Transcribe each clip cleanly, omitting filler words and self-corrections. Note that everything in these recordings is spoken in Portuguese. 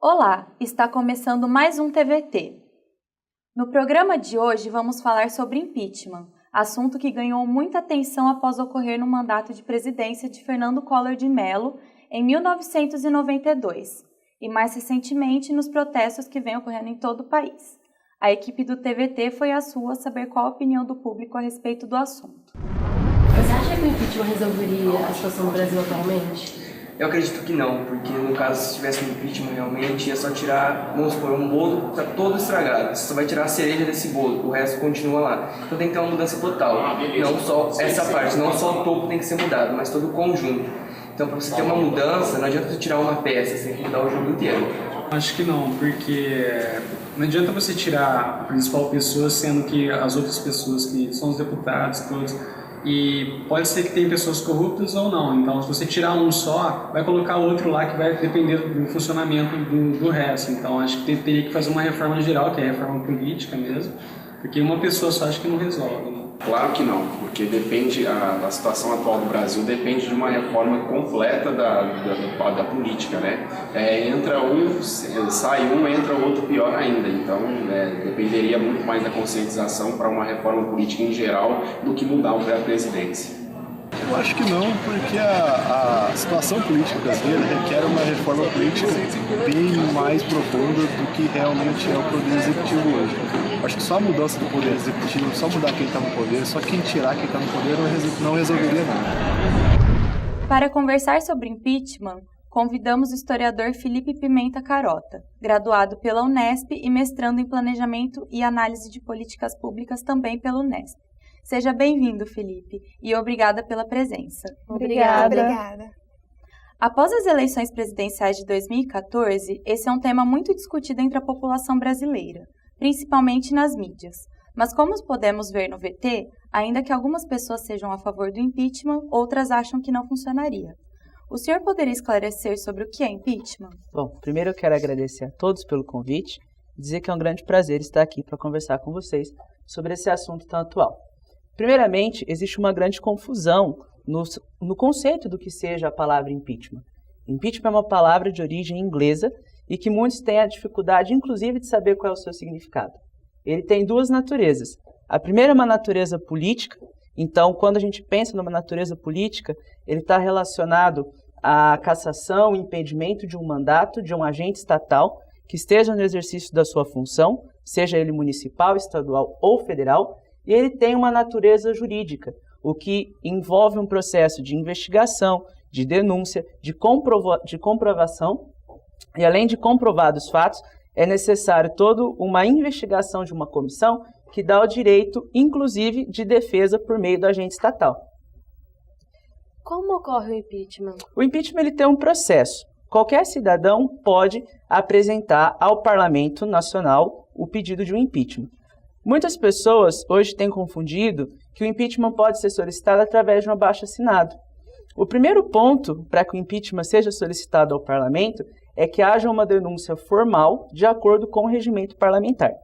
Olá, está começando mais um TVT. No programa de hoje vamos falar sobre impeachment, assunto que ganhou muita atenção após ocorrer no mandato de presidência de Fernando Collor de Mello em 1992 e mais recentemente nos protestos que vêm ocorrendo em todo o país. A equipe do TVT foi à sua saber qual a opinião do público a respeito do assunto. Você acha que o impeachment resolveria a situação do Brasil atualmente? Eu acredito que não, porque no caso, se tivesse um impeachment realmente, ia só tirar, vamos supor, um bolo que está todo estragado. Você só vai tirar a cereja desse bolo, o resto continua lá. Então tem que ter uma mudança total. Não só essa parte, não só o topo tem que ser mudado, mas todo o conjunto. Então para você ter uma mudança, não adianta você tirar uma peça, você tem que mudar o jogo inteiro. Acho que não, porque não adianta você tirar a principal pessoa, sendo que as outras pessoas que são os deputados todos, e pode ser que tenha pessoas corruptas ou não, então se você tirar um só, vai colocar outro lá que vai depender do funcionamento do resto. Então acho que teria que fazer uma reforma geral, que é a reforma política mesmo, porque uma pessoa só acho que não resolve, né? Claro que não, porque depende, a situação atual do Brasil depende de uma reforma completa da política, né? Entra um, sai um, entra outro, pior ainda. Então, dependeria muito mais da conscientização para uma reforma política em geral do que mudar a presidência. Eu acho que não, porque a situação política brasileira requer uma reforma política bem mais profunda do que realmente é o poder executivo hoje. Eu acho que só a mudança do poder executivo, só mudar quem está no poder, só quem tirar quem está no poder não resolveria nada. Para conversar sobre impeachment, convidamos o historiador Felipe Pimenta Carota, graduado pela Unesp e mestrando em Planejamento e Análise de Políticas Públicas também pela Unesp. Seja bem-vindo, Felipe, e obrigada pela presença. Obrigada. Após as eleições presidenciais de 2014, esse é um tema muito discutido entre a população brasileira, principalmente nas mídias. Mas como podemos ver no VT, ainda que algumas pessoas sejam a favor do impeachment, outras acham que não funcionaria. O senhor poderia esclarecer sobre o que é impeachment? Bom, primeiro eu quero agradecer a todos pelo convite e dizer que é um grande prazer estar aqui para conversar com vocês sobre esse assunto tão atual. Primeiramente, existe uma grande confusão no conceito do que seja a palavra impeachment. Impeachment é uma palavra de origem inglesa e que muitos têm a dificuldade, inclusive, de saber qual é o seu significado. Ele tem duas naturezas. A primeira é uma natureza política. Então, quando a gente pensa numa natureza política, ele está relacionado à cassação e impedimento de um mandato de um agente estatal que esteja no exercício da sua função, seja ele municipal, estadual ou federal, e ele tem uma natureza jurídica, o que envolve um processo de investigação, de denúncia, de comprovação, e além de comprovados fatos, é necessário toda uma investigação de uma comissão que dá o direito, inclusive, de defesa por meio do agente estatal. Como ocorre o impeachment? O impeachment ele tem um processo. Qualquer cidadão pode apresentar ao Parlamento Nacional o pedido de um impeachment. Muitas pessoas hoje têm confundido que o impeachment pode ser solicitado através de um abaixo-assinado. O primeiro ponto para que o impeachment seja solicitado ao Parlamento é que haja uma denúncia formal de acordo com o regimento parlamentar.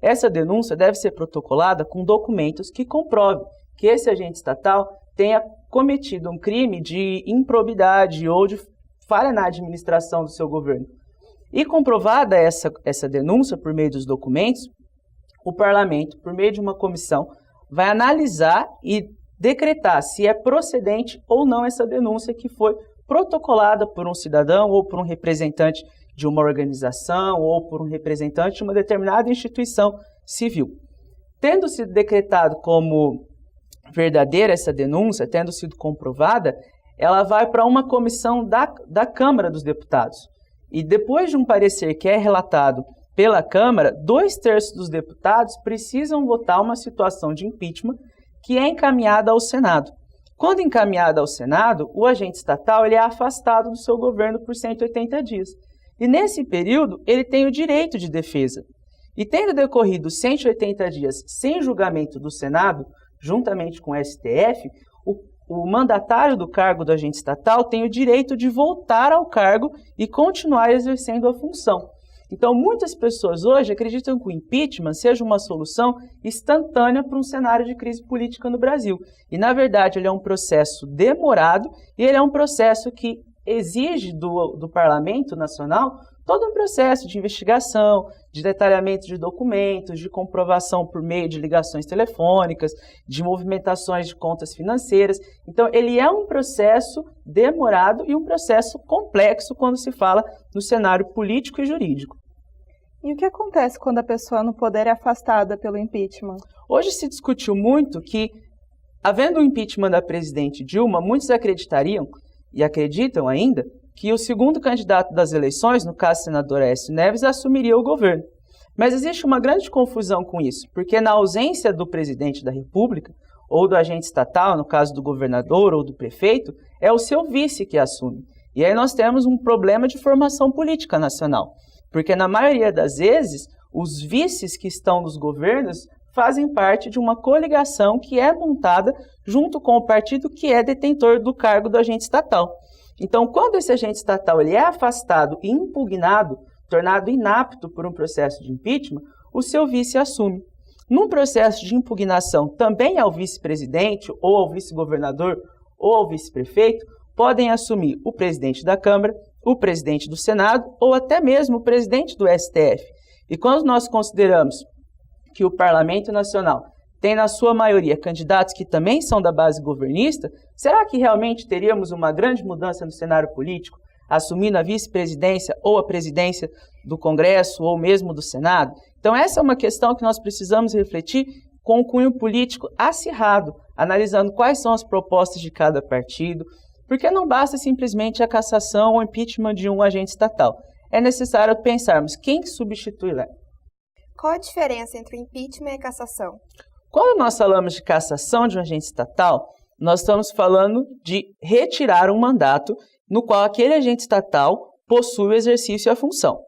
Essa denúncia deve ser protocolada com documentos que comprovem que esse agente estatal tenha cometido um crime de improbidade ou de falha na administração do seu governo. E comprovada essa denúncia por meio dos documentos, o Parlamento, por meio de uma comissão, vai analisar e decretar se é procedente ou não essa denúncia que foi protocolada por um cidadão ou por um representante de uma organização ou por um representante de uma determinada instituição civil. Tendo sido decretado como verdadeira essa denúncia, tendo sido comprovada, ela vai para uma comissão da Câmara dos Deputados. E depois de um parecer que é relatado pela Câmara, 2/3 dos deputados precisam votar uma situação de impeachment que é encaminhada ao Senado. Quando encaminhada ao Senado, o agente estatal ele é afastado do seu governo por 180 dias. E nesse período, ele tem o direito de defesa. E tendo decorrido 180 dias sem julgamento do Senado, juntamente com o STF, o mandatário do cargo do agente estatal tem o direito de voltar ao cargo e continuar exercendo a função. Então, muitas pessoas hoje acreditam que o impeachment seja uma solução instantânea para um cenário de crise política no Brasil. E, na verdade, ele é um processo demorado e ele é um processo que exige do Parlamento Nacional todo um processo de investigação, de detalhamento de documentos, de comprovação por meio de ligações telefônicas, de movimentações de contas financeiras. Então, ele é um processo demorado e um processo complexo quando se fala no cenário político e jurídico. E o que acontece quando a pessoa no poder é afastada pelo impeachment? Hoje se discutiu muito que, havendo o impeachment da presidente Dilma, muitos acreditariam, e acreditam ainda, que o segundo candidato das eleições, no caso o senador Aécio Neves, assumiria o governo. Mas existe uma grande confusão com isso, porque na ausência do presidente da República, ou do agente estatal, no caso do governador ou do prefeito, é o seu vice que assume. E aí nós temos um problema de formação política nacional, porque na maioria das vezes, os vices que estão nos governos fazem parte de uma coligação que é montada junto com o partido que é detentor do cargo do agente estatal. Então, quando esse agente estatal ele é afastado e impugnado, tornado inapto por um processo de impeachment, o seu vice assume. Num processo de impugnação também ao vice-presidente, ou ao vice-governador, ou ao vice-prefeito, podem assumir o presidente da Câmara, o presidente do Senado, ou até mesmo o presidente do STF. E quando nós consideramos que o Parlamento Nacional tem na sua maioria candidatos que também são da base governista, será que realmente teríamos uma grande mudança no cenário político, assumindo a vice-presidência ou a presidência do Congresso ou mesmo do Senado? Então essa é uma questão que nós precisamos refletir com um cunho político acirrado, analisando quais são as propostas de cada partido, porque não basta simplesmente a cassação ou impeachment de um agente estatal. É necessário pensarmos quem substitui lá. Qual a diferença entre o impeachment e a cassação? Quando nós falamos de cassação de um agente estatal, nós estamos falando de retirar um mandato no qual aquele agente estatal possui o exercício e a função.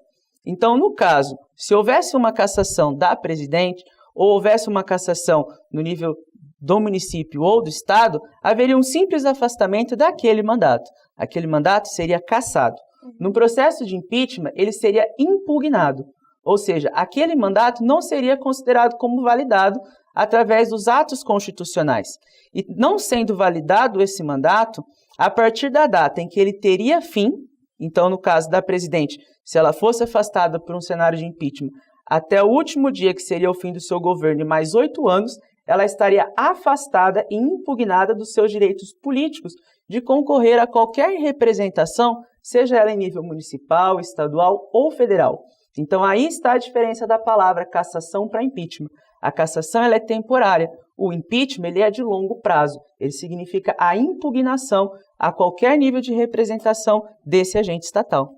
Então, no caso, se houvesse uma cassação da presidente ou houvesse uma cassação no nível do município ou do estado, haveria um simples afastamento daquele mandato. Aquele mandato seria cassado. No processo de impeachment, ele seria impugnado. Ou seja, aquele mandato não seria considerado como validado através dos atos constitucionais. E não sendo validado esse mandato, a partir da data em que ele teria fim, então no caso da presidente, se ela fosse afastada por um cenário de impeachment, até o último dia que seria o fim do seu governo e mais 8 anos, ela estaria afastada e impugnada dos seus direitos políticos de concorrer a qualquer representação, seja ela em nível municipal, estadual ou federal. Então aí está a diferença da palavra cassação para impeachment. A cassação ela é temporária, o impeachment ele é de longo prazo, ele significa a impugnação a qualquer nível de representação desse agente estatal.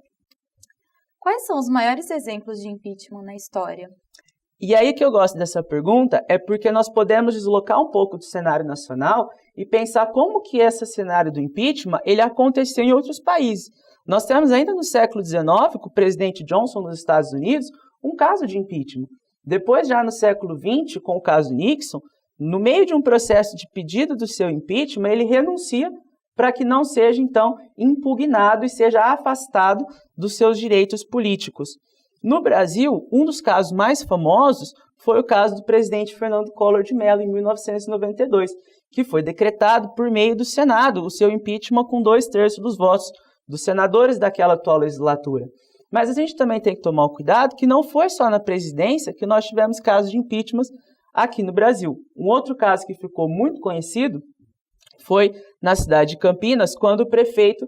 Quais são os maiores exemplos de impeachment na história? E aí que eu gosto dessa pergunta é porque nós podemos deslocar um pouco do cenário nacional e pensar como que esse cenário do impeachment ele aconteceu em outros países. Nós temos ainda no século XIX, com o presidente Johnson nos Estados Unidos, um caso de impeachment. Depois, já no século XX, com o caso Nixon, no meio de um processo de pedido do seu impeachment, ele renuncia para que não seja, então, impugnado e seja afastado dos seus direitos políticos. No Brasil, um dos casos mais famosos foi o caso do presidente Fernando Collor de Mello, em 1992, que foi decretado por meio do Senado, o seu impeachment com 2/3 dos votos dos senadores daquela atual legislatura. Mas a gente também tem que tomar o cuidado que não foi só na presidência que nós tivemos casos de impeachment aqui no Brasil. Um outro caso que ficou muito conhecido foi na cidade de Campinas, quando o prefeito,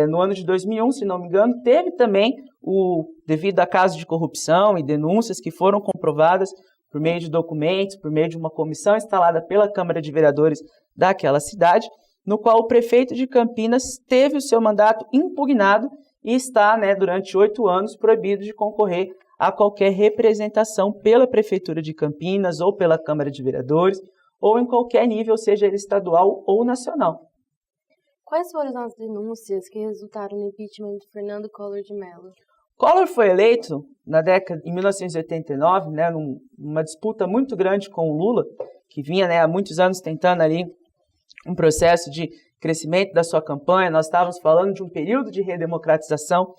no ano de 2001, se não me engano, teve também, devido a casos de corrupção e denúncias que foram comprovadas por meio de documentos, por meio de uma comissão instalada pela Câmara de Vereadores daquela cidade, no qual o prefeito de Campinas teve o seu mandato impugnado e está, durante 8 anos, proibido de concorrer a qualquer representação pela Prefeitura de Campinas ou pela Câmara de Vereadores, ou em qualquer nível, seja ele estadual ou nacional. Quais foram as denúncias que resultaram no impeachment de Fernando Collor de Mello? Collor foi eleito em 1989, numa disputa muito grande com o Lula, que vinha há muitos anos tentando ali um processo de crescimento da sua campanha. Nós estávamos falando de um período de redemocratização.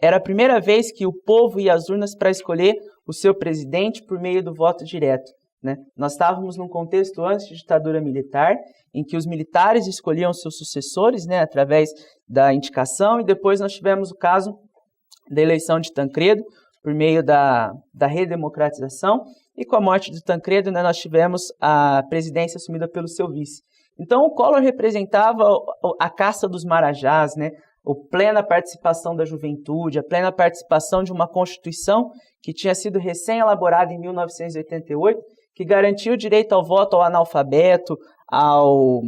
Era a primeira vez que o povo ia às urnas para escolher o seu presidente por meio do voto direto. Nós estávamos num contexto antes de ditadura militar, em que os militares escolhiam seus sucessores através da indicação, e depois nós tivemos o caso da eleição de Tancredo, por meio da redemocratização, e com a morte de Tancredo, né, nós tivemos a presidência assumida pelo seu vice. Então, o Collor representava a caça dos marajás, né, a plena participação da juventude, a plena participação de uma Constituição que tinha sido recém-elaborada em 1988, que garantia o direito ao voto ao analfabeto, ao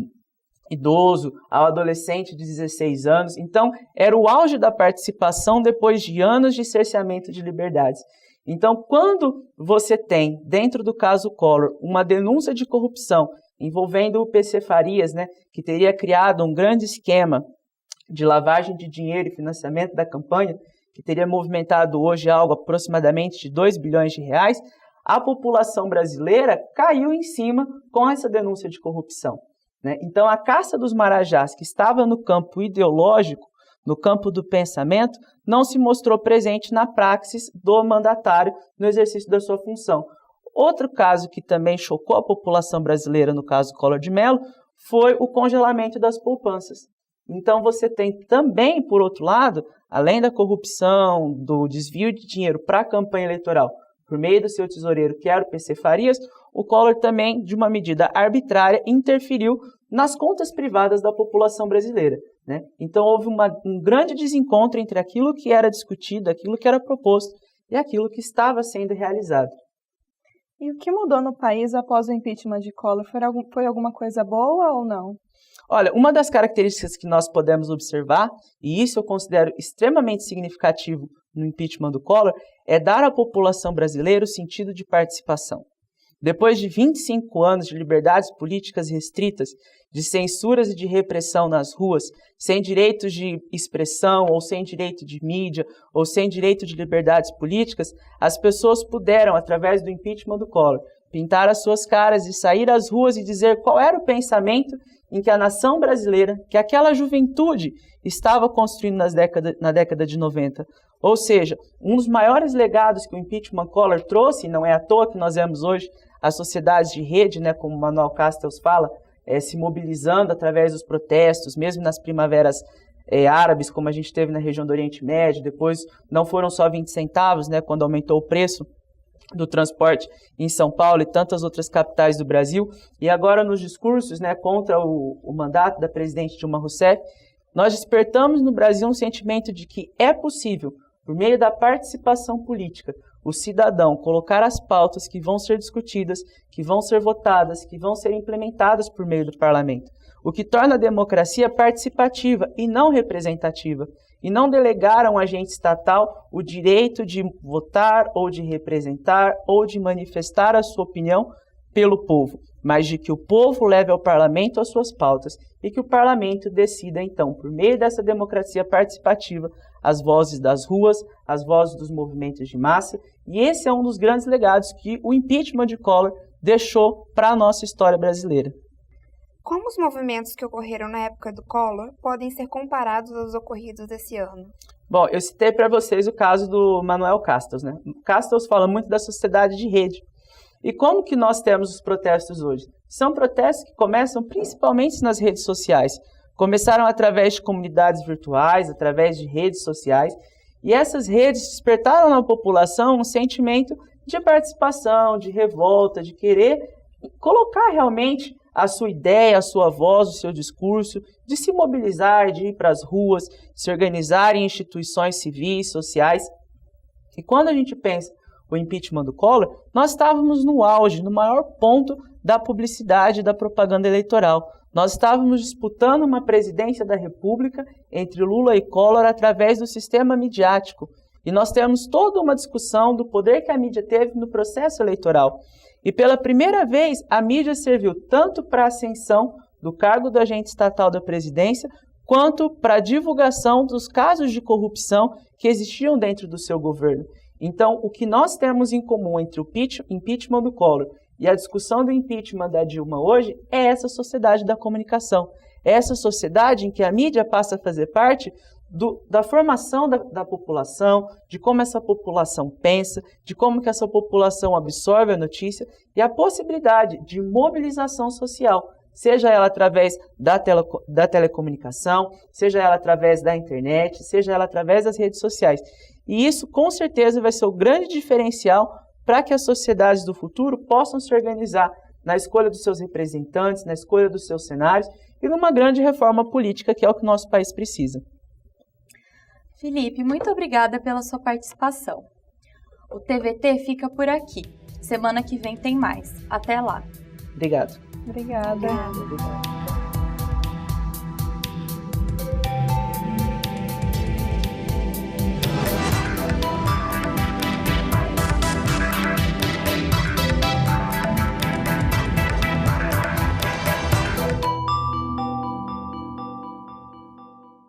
idoso, ao adolescente de 16 anos. Então, era o auge da participação depois de anos de cerceamento de liberdades. Então, quando você tem, dentro do caso Collor, uma denúncia de corrupção envolvendo o PC Farias, né, que teria criado um grande esquema de lavagem de dinheiro e financiamento da campanha, que teria movimentado hoje algo aproximadamente de 2 bilhões de reais, a população brasileira caiu em cima com essa denúncia de corrupção, né? Então, a caça dos marajás, que estava no campo ideológico, no campo do pensamento, não se mostrou presente na praxis do mandatário no exercício da sua função. Outro caso que também chocou a população brasileira, no caso Collor de Mello, foi o congelamento das poupanças. Então, você tem também, por outro lado, além da corrupção, do desvio de dinheiro para a campanha eleitoral, por meio do seu tesoureiro, que era o PC Farias, o Collor também, de uma medida arbitrária, interferiu nas contas privadas da população brasileira, né? Então, houve um grande desencontro entre aquilo que era discutido, aquilo que era proposto e aquilo que estava sendo realizado. E o que mudou no país após o impeachment de Collor? Foi alguma coisa boa ou não? Olha, uma das características que nós podemos observar, e isso eu considero extremamente significativo no impeachment do Collor, é dar à população brasileira o sentido de participação. Depois de 25 anos de liberdades políticas restritas, de censuras e de repressão nas ruas, sem direitos de expressão, ou sem direito de mídia, ou sem direito de liberdades políticas, as pessoas puderam, através do impeachment do Collor, pintar as suas caras e sair às ruas e dizer qual era o pensamento em que a nação brasileira, que aquela juventude estava construindo na década de 90. Ou seja, um dos maiores legados que o impeachment Collor trouxe, e não é à toa que nós vemos hoje as sociedades de rede, né, como o Manuel Castells fala, se mobilizando através dos protestos, mesmo nas primaveras árabes, como a gente teve na região do Oriente Médio. Depois não foram só 20 centavos, né, quando aumentou o preço do transporte em São Paulo e tantas outras capitais do Brasil. E agora nos discursos, né, contra o mandato da presidente Dilma Rousseff, nós despertamos no Brasil um sentimento de que é possível, por meio da participação política, o cidadão colocar as pautas que vão ser discutidas, que vão ser votadas, que vão ser implementadas por meio do parlamento. O que torna a democracia participativa e não representativa, e não delegar a um agente estatal o direito de votar ou de representar ou de manifestar a sua opinião pelo povo, mas de que o povo leve ao parlamento as suas pautas e que o parlamento decida, então, por meio dessa democracia participativa, as vozes das ruas, as vozes dos movimentos de massa. E esse é um dos grandes legados que o impeachment de Collor deixou para a nossa história brasileira. Como os movimentos que ocorreram na época do Collor podem ser comparados aos ocorridos esse ano? Bom, eu citei para vocês o caso do Manuel Castells, né? Castells fala muito da sociedade de rede. E como que nós temos os protestos hoje? São protestos que começam principalmente nas redes sociais. Começaram através de comunidades virtuais, através de redes sociais, e essas redes despertaram na população um sentimento de participação, de revolta, de querer colocar realmente a sua ideia, a sua voz, o seu discurso, de se mobilizar, de ir para as ruas, de se organizar em instituições civis, sociais. E quando a gente pensa o impeachment do Collor, nós estávamos no auge, no maior ponto da publicidade e da propaganda eleitoral. Nós estávamos disputando uma presidência da República entre Lula e Collor através do sistema midiático. E nós temos toda uma discussão do poder que a mídia teve no processo eleitoral. E pela primeira vez, a mídia serviu tanto para a ascensão do cargo do agente estatal da presidência, quanto para a divulgação dos casos de corrupção que existiam dentro do seu governo. Então, o que nós temos em comum entre o impeachment do Collor e a discussão do impeachment da Dilma hoje é essa sociedade da comunicação. É essa sociedade em que a mídia passa a fazer parte da formação da população, de como essa população pensa, de como que essa população absorve a notícia e a possibilidade de mobilização social seja ela através da telecomunicação, seja ela através da internet, seja ela através das redes sociais. E isso, com certeza, vai ser o grande diferencial para que as sociedades do futuro possam se organizar na escolha dos seus representantes, na escolha dos seus cenários e numa grande reforma política, que é o que o nosso país precisa. Felipe, muito obrigada pela sua participação. O TVT fica por aqui. Semana que vem tem mais. Até lá. Obrigado. Obrigada. Obrigada.